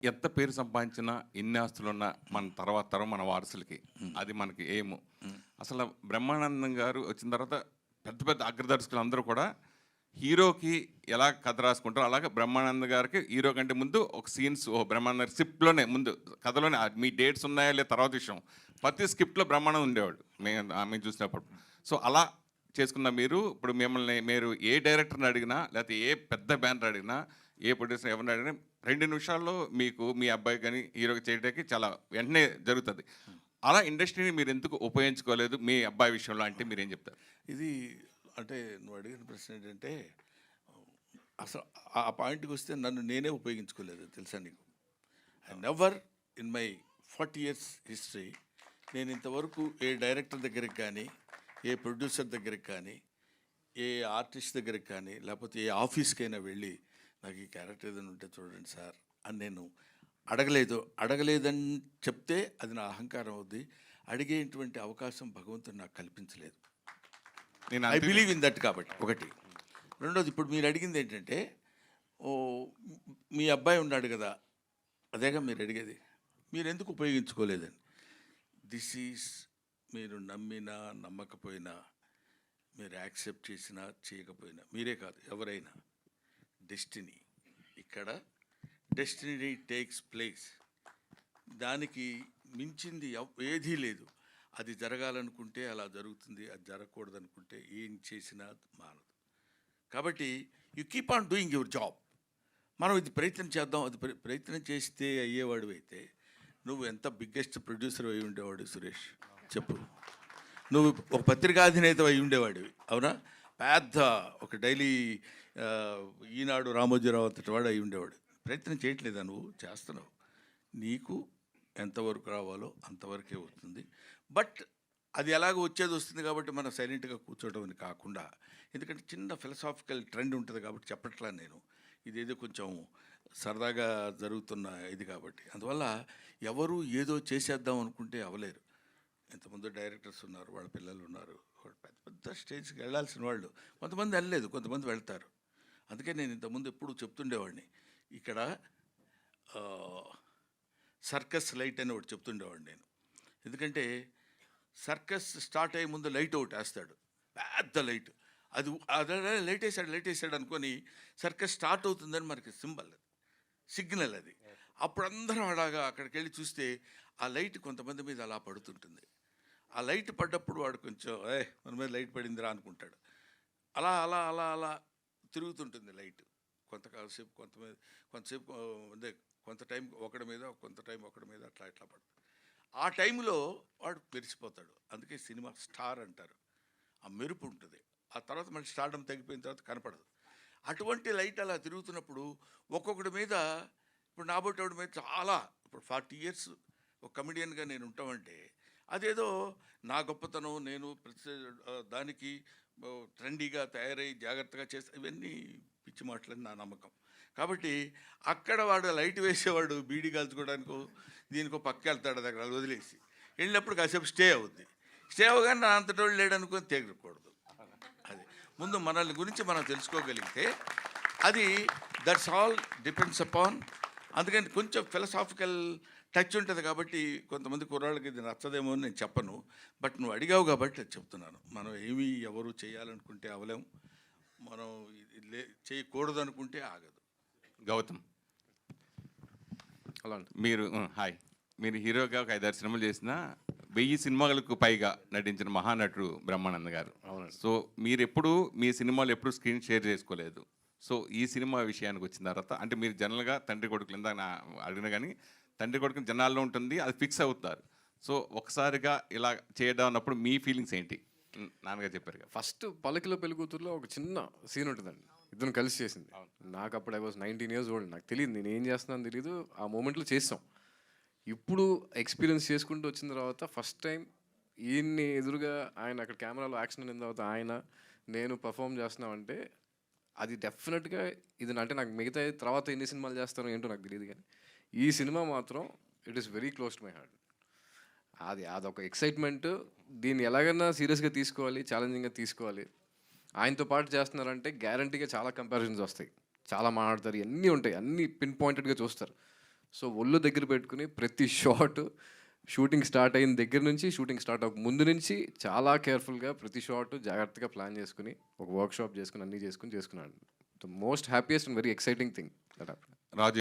ఎంత పేరు సంపాదించినా, ఎన్ని ఆస్తులున్నా మన తర్వాత తరం మన వారసులకి. అది మనకి ఎయిము. అసలు బ్రహ్మానందం గారు వచ్చిన తర్వాత పెద్ద పెద్ద అగ్రదర్శకులు అందరూ కూడా హీరోకి ఎలా కథ రాసుకుంటారో అలాగే బ్రహ్మానంద గారికి హీరో కంటే ముందు ఒక సీన్స్ బ్రహ్మానంద గారి స్క్రిప్ట్లోనే ముందు కథలోనే మీ డేట్స్ ఉన్నాయా లేదా తర్వాత విషయం. ప్రతి స్క్రిప్ట్లో బ్రహ్మానందం ఉండేవాడు మేము చూసినప్పుడు. సో అలా చేసుకున్న మీరు ఇప్పుడు మిమ్మల్ని మీరు ఏ డైరెక్టర్ని అడిగినా లేకపోతే ఏ పెద్ద బ్యానర్ అడిగినా ఏ ప్రొడ్యూసర్ ఎవరిని అడిగినా 2 నిమిషాల్లో మీకు మీ అబ్బాయి కానీ హీరోకి చేయడానికి చాలా వెంటనే జరుగుతుంది. అలా ఇండస్ట్రీని మీరు ఎందుకు ఉపయోగించుకోలేదు మీ అబ్బాయి విషయంలో అంటే మీరేం చెప్తారు? ఇది అంటే నువ్వు అడిగిన ప్రశ్న ఏంటంటే అసలు ఆ పాయింట్కి వస్తే నన్ను నేనే ఉపయోగించుకోలేదు తెలుసా నీకు. I never in my 40 years history నేను ఇంతవరకు ఏ డైరెక్టర్ దగ్గరికి కానీ, ఏ ప్రొడ్యూసర్ దగ్గరికి కానీ, ఏ ఆర్టిస్ట్ దగ్గరికి కానీ, లేకపోతే ఏ ఆఫీస్కైనా వెళ్ళి నాకు ఈ క్యారెక్టర్ ఏదైనా ఉంటే చూడండి సార్ అని నేను అడగలేదని చెప్తే అది నా అహంకారం అవుద్ది. అడిగేటువంటి అవకాశం భగవంతుడు నాకు కల్పించలేదు. నేను ఐ బిలీవ్ ఇన్ దట్ కాబట్టి ఒకటి. రెండోది ఇప్పుడు మీరు అడిగింది ఏంటంటే ఓ మీ అబ్బాయి ఉన్నాడు కదా, అదేగా మీరు అడిగేది, మీరు ఎందుకు ఉపయోగించుకోలేదని. దిస్ ఈజ్ మీరు నమ్మినా నమ్మకపోయినా, మీరు యాక్సెప్ట్ చేసినా చేయకపోయినా, మీరే కాదు ఎవరైనా, డెస్టినీ. ఇక్కడ డెస్టినీ టేక్స్ ప్లేస్. దానికి మించింది ఏదీ లేదు. అది జరగాలనుకుంటే అలా జరుగుతుంది, అది జరగకూడదు అనుకుంటే ఏం చేసినా మానదు. కాబట్టి you keep on doing your job. మనం ఇది ప్రయత్నం చేద్దాం, అది ప్రయత్నం చేస్తే అయ్యేవాడు అయితే నువ్వు ఎంత బిగ్గెస్ట్ ప్రొడ్యూసర్ అయి ఉండేవాడు సురేష్ చెప్పు. నువ్వు ఒక పత్రికాధినేత అయి ఉండేవాడివి అవునా, పెద్ద ఒక డైలీ ఈనాడు రామోజీరావు అంతటి వాడు అయి ఉండేవాడు. ప్రయత్నం చేయట్లేదా? నువ్వు చేస్తున్నావు. నీకు ఎంతవరకు రావాలో అంతవరకే వస్తుంది. బట్ అది ఎలాగో వచ్చేది వస్తుంది కాబట్టి మనం సైలెంట్గా కూర్చోవడం అని కాకుండా, ఎందుకంటే చిన్న ఫిలసాఫికల్ ట్రెండ్ ఉంటుంది కాబట్టి చెప్పట్లా నేను, ఇదేదో కొంచెం సరదాగా జరుగుతున్న ఇది కాబట్టి. అందువల్ల ఎవరు ఏదో చేసేద్దాం అనుకుంటే అవ్వలేరు. ఎంతమంది డైరెక్టర్స్ ఉన్నారు, వాళ్ళ పిల్లలు ఉన్నారు, పెద్ద పెద్ద స్టేజ్కి వెళ్ళాల్సిన వాళ్ళు. కొంతమంది వెళ్ళలేదు, కొంతమంది వెళ్తారు. అందుకే నేను ఇంతకుముందు ఎప్పుడు చెప్తుండేవాడిని, ఇక్కడ సర్కస్ లైట్ అని ఒకటి చెప్తుండేవాడిని నేను. ఎందుకంటే సర్కస్ స్టార్ట్ అయ్యే ముందు లైట్ ఒకటి వేస్తాడు, పెద్ద లైట్. అది అదే లైట్ వేసాడు అనుకొని సర్కస్ స్టార్ట్ అవుతుందని మనకి సిగ్నల్ అది. అప్పుడు అందరం అలాగా అక్కడికి వెళ్ళి చూస్తే ఆ లైట్ కొంతమంది మీద అలా పడుతుంటుంది. ఆ లైట్ పడ్డప్పుడు వాడు కొంచెం మన మీద లైట్ పడిందిరా అనుకుంటాడు. అలా అలా అలా అలా తిరుగుతుంటుంది లైట్ కొంతసేపు కొంతసేపు అదే కొంత టైం ఒకడి మీద, కొంత టైం ఒకడి మీద, అట్లా ఇట్లా పడుతుంది. ఆ టైంలో వాడు మెరిసిపోతాడు. అందుకే సినిమా స్టార్ అంటారు. ఆ మెరుపు ఉంటుంది. ఆ తర్వాత మళ్ళీ స్టార్డం తగ్గిపోయిన తర్వాత కనపడదు. అటువంటి లైట్ అలా తిరుగుతున్నప్పుడు ఒక్కొక్కడి మీద, ఇప్పుడు నాబోటోడి మీద చాలా, ఇప్పుడు 40 years ఒక కమెడియన్గా నేను ఉంటామంటే అదేదో నా గొప్పతనం, నేను ప్రతి దానికి ట్రెండీగా తయారై జాగ్రత్తగా చేస్తే ఇవన్నీ పిచ్చి మాటలని నా నమ్మకం. కాబట్టి అక్కడ వాడు లైట్ వేసేవాడు బీడీ కాల్చుకోవడానికో దీనికో పక్క వెళ్తాడు, దగ్గర వదిలేసి వెళ్ళినప్పుడు కాసేపు స్టే అవుద్ది. స్టే అవగానే నా అంతటోళ్ళు లేడనుకొని తెగకూడదు. అది ముందు మనల్ని గురించి మనం తెలుసుకోగలిగితే అది దట్స్ ఆల్ డిపెండ్స్ అపాన్. అందుకని కొంచెం ఫిలసాఫికల్ టచ్ ఉంటుంది కాబట్టి కొంతమంది కుర్రాళ్ళకి ఇది నచ్చదేమో అని నేను చెప్పను. బట్ నువ్వు అడిగావు కాబట్టి అది చెప్తున్నాను. మనం ఏమీ ఎవరు చేయాలనుకుంటే అవలేం, మనం చేయకూడదు అనుకుంటే ఆగదు. గౌతమ్, అలా మీరు హాయ్, మీరు హీరోగా ఒక 5-6 సినిమాలు చేసిన 1000 సినిమాలకు పైగా నటించిన మహానటుడు బ్రహ్మానంద గారు. అవునండి. సో మీరు ఎప్పుడు మీ సినిమాలు ఎప్పుడు స్క్రీన్ షేర్ చేసుకోలేదు. సో ఈ సినిమా విషయానికి వచ్చిన తర్వాత అంటే మీరు జనరల్గా తండ్రి కొడుకులు ఇందాక నా అడిగిన కానీ తండ్రి కొడుకుని జనాల్లో ఉంటుంది, అది ఫిక్స్ అవుతారు. సో ఒకసారిగా ఇలా చేయడం అన్నప్పుడు మీ ఫీలింగ్స్ ఏంటి? నాన్నగారు చెప్పారు కదా, ఫస్ట్ పల్లకిలో పెళ్లి కూతురులో ఒక చిన్న సీన్ ఉంటుందండి, ఇద్దరు కలిసి చేసింది. నాకు అప్పుడు ఐ వాజ్ 19 years old. నాకు తెలియదు, నేను ఏం చేస్తున్నాను తెలియదు. ఆ మూమెంట్లో చేస్తాం. ఇప్పుడు ఎక్స్పీరియన్స్ చేసుకుంటూ వచ్చిన తర్వాత ఫస్ట్ టైం ఈయన్ని ఎదురుగా ఆయన అక్కడ కెమెరాలో యాక్షన్ అయిన తర్వాత ఆయన నేను పర్ఫామ్ చేస్తున్నామంటే అది డెఫినెట్గా ఇది అంటే నాకు మిగతా తర్వాత ఎన్ని సినిమాలు చేస్తానో ఏంటో నాకు తెలియదు, కానీ ఈ సినిమా మాత్రం it is very close to my heart. అదొక ఎక్సైట్మెంట్. దీన్ని ఎలాగైనా సీరియస్గా తీసుకోవాలి, ఛాలెంజింగ్గా తీసుకోవాలి. ఆయనతో పాటు చేస్తున్నారంటే గ్యారంటీగా చాలా కంపారిజన్స్ వస్తాయి, చాలా మాట్లాడతారు, ఇవన్నీ ఉంటాయి, అన్నీ పిన్ పాయింటెడ్గా చూస్తారు. సో ఒళ్ళు దగ్గర పెట్టుకుని ప్రతి షాట్ షూటింగ్ స్టార్ట్ అయిన దగ్గర నుంచి షూటింగ్ స్టార్ట్ అవ్వక ముందు నుంచి చాలా కేర్ఫుల్గా ప్రతి షాట్ జాగ్రత్తగా ప్లాన్ చేసుకుని ఒక వర్క్ షాప్ చేసుకుని అన్నీ చేసుకున్నాను. The most happiest and very exciting thing that happened. Raju